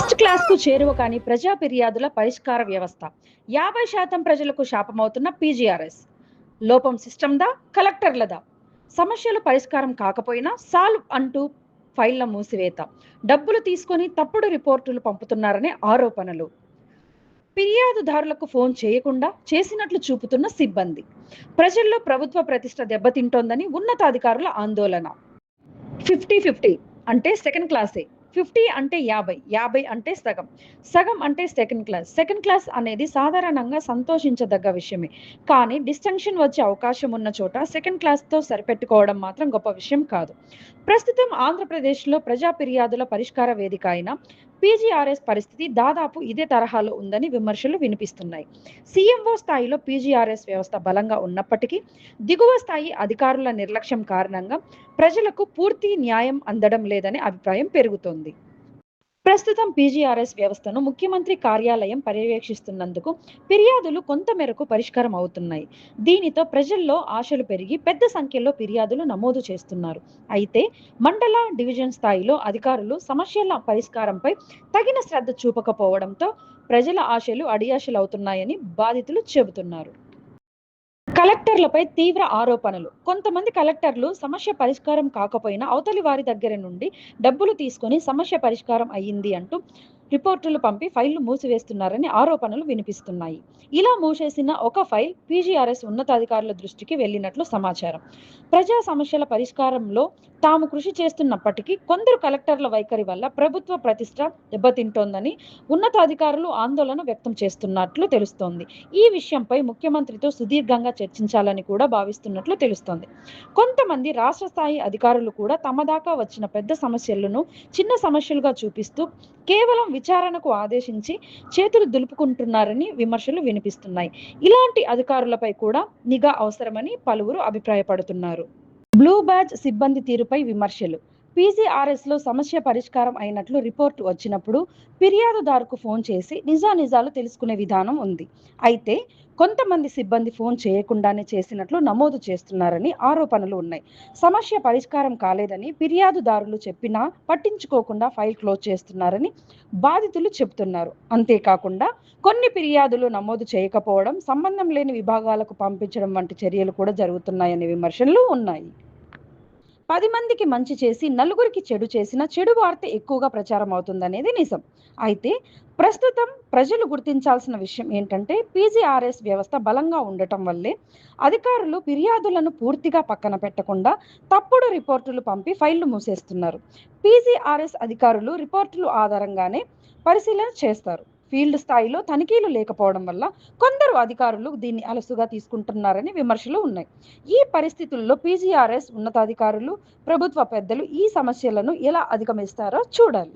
First క్లాస్‌కు చేరువ కాని ప్రజా ఫిర్యాదుల పరిష్కార వ్యవస్థ. 50% ప్రజలకు శాపమవుతున్న పీజీఆర్ఎస్. లోపం సిస్టమ్‌దా? కలెక్టర్లదా? సమస్యలు పరిష్కారం కాకపోయినా సాల్వ్ అంటూ ఫైళ్ల మూసివేత. డబ్బులు తీసుకొని తప్పుడు రిపోర్టులు పంపుతున్నారనే ఆరోపణలు. ఫిర్యాదుదారులకు ఫోన్ చేయకుండా చేసినట్లు చూపుతున్న సిబ్బంది. ప్రజల్లో ప్రభుత్వ ప్రతిష్ట దెబ్బతింటోందని ఉన్నతాధికారుల ఆందోళన. 50-50 అంటే సెకండ్ క్లాసే. 50 అంటే 50, 50 అంటే సగం, సగం అంటే సెకండ్ క్లాస్. సెకండ్ క్లాస్ అనేది సాధారణంగా సంతోషించదగ్గ విషయమే. కానీ డిస్టింక్షన్ వచ్చే అవకాశం ఉన్న చోట సెకండ్ క్లాస్‌తో సరిపెట్టుకోవడం మాత్రం గొప్ప విషయం కాదు. ప్రస్తుతం ఆంధ్రప్రదేశ్‌లో ప్రజా ఫిర్యాదుల పరిష్కార వేదిక అయిన పీజీఆర్ఎస్ పరిస్థితి దాదాపు ఇదే తరహాలో ఉందని విమర్శలు వినిపిస్తున్నాయి. సీఎంఓ స్థాయిలో పీజీఆర్ఎస్ వ్యవస్థ బలంగా ఉన్నప్పటికీ దిగువ స్థాయి అధికారుల నిర్లక్ష్యం కారణంగా ప్రజలకు పూర్తి న్యాయం అందడం లేదనే అభిప్రాయం పెరుగుతోంది. ప్రస్తుతం పీజీఆర్ఎస్ వ్యవస్థను ముఖ్యమంత్రి కార్యాలయం పర్యవేక్షిస్తున్నందుకు ఫిర్యాదులు కొంత మేరకు పరిష్కారం అవుతున్నాయి. దీనితో ప్రజల్లో ఆశలు పెరిగి పెద్ద సంఖ్యలో ఫిర్యాదులు నమోదు చేస్తున్నారు. అయితే మండల, డివిజన్ స్థాయిలో అధికారులు సమస్యల పరిష్కారంపై తగిన శ్రద్ధ చూపకపోవడంతో ప్రజల ఆశలు అడియాశలవుతున్నాయని బాధితులు చెబుతున్నారు. కలెక్టర్లపై తీవ్ర ఆరోపణలు. కొంతమంది కలెక్టర్లు సమస్య పరిష్కారం కాకపోయినా అవతలి వారి దగ్గర నుండి డబ్బులు తీసుకొని సమస్య పరిష్కారం అయ్యింది అంటూ రిపోర్టులు పంపి ఫైళ్లు మూసివేస్తున్నారని ఆరోపణలు వినిపిస్తున్నాయి. ఇలా మూసేసిన ఒక ఫైల్ పీజీఆర్ఎస్ ఉన్నతాధికారుల దృష్టికి వెళ్లినట్లు సమాచారం. ప్రజా సమస్యల పరిష్కారంలో తాము కృషి చేస్తున్నప్పటికీ కొందరు కలెక్టర్ల వైఖరి వల్ల ప్రభుత్వ ప్రతిష్ట దెబ్బతింటోందని ఉన్నతాధికారులు ఆందోళన వ్యక్తం చేస్తున్నట్లు తెలుస్తోంది. ఈ విషయంపై ముఖ్యమంత్రితో సుదీర్ఘంగా చర్చించాలని కూడా భావిస్తున్నట్లు తెలుస్తోంది. కొంతమంది రాష్ట్ర స్థాయి అధికారులు కూడా తమ దాకా వచ్చిన పెద్ద సమస్యలను చిన్న సమస్యలుగా చూపిస్తూ కేవలం విచారణకు ఆదేశించి చేతులు దులుపుకుంటున్నారని విమర్శలు వినిపిస్తున్నాయి. ఇలాంటి అధికారులపై కూడా నిఘా అవసరమని పలువురు అభిప్రాయపడుతున్నారు. బ్లూ బ్యాడ్జ్ సిబ్బంది తీరుపై విమర్శలు. పీజీఆర్ఎస్లో సమస్య పరిష్కారం అయినట్లు రిపోర్టు వచ్చినప్పుడు ఫిర్యాదుదారుకు ఫోన్ చేసి నిజానిజాలు తెలుసుకునే విధానం ఉంది. అయితే కొంతమంది సిబ్బంది ఫోన్ చేయకుండానే చేసినట్లు నమోదు చేస్తున్నారని ఆరోపణలు ఉన్నాయి. సమస్య పరిష్కారం కాలేదని ఫిర్యాదుదారులు చెప్పినా పట్టించుకోకుండా ఫైల్ క్లోజ్ చేస్తున్నారని బాధితులు చెబుతున్నారు. అంతేకాకుండా కొన్ని ఫిర్యాదులు నమోదు చేయకపోవడం, సంబంధం లేని విభాగాలకు పంపించడం వంటి చర్యలు కూడా జరుగుతున్నాయనే విమర్శలు ఉన్నాయి. 10 మందికి మంచి చేసి నలుగురికి చెడు చేసిన చెడు వార్త ఎక్కువగా ప్రచారం అవుతుందనేది నిజం. అయితే ప్రస్తుతం ప్రజలు గుర్తించాల్సిన విషయం ఏంటంటే పీజీఆర్ఎస్ వ్యవస్థ బలంగా ఉండటం వల్లే అధికారులు ఫిర్యాదులను పూర్తిగా పక్కన పెట్టకుండా తప్పుడు రిపోర్టులు పంపి ఫైళ్లు మూసేస్తున్నారు. పీజీఆర్ఎస్ అధికారులు రిపోర్టులు ఆధారంగానే పరిశీలన చేస్తారు. ఫీల్డ్ స్థాయిలో తనిఖీలు లేకపోవడం వల్ల కొందరు అధికారులు దీన్ని అలసుగా తీసుకుంటున్నారని విమర్శలు ఉన్నాయి. ఈ పరిస్థితుల్లో పీజీఆర్ఎస్ ఉన్నతాధికారులు, ప్రభుత్వ పెద్దలు ఈ సమస్యలను ఎలా అధిగమిస్తారో చూడాలి.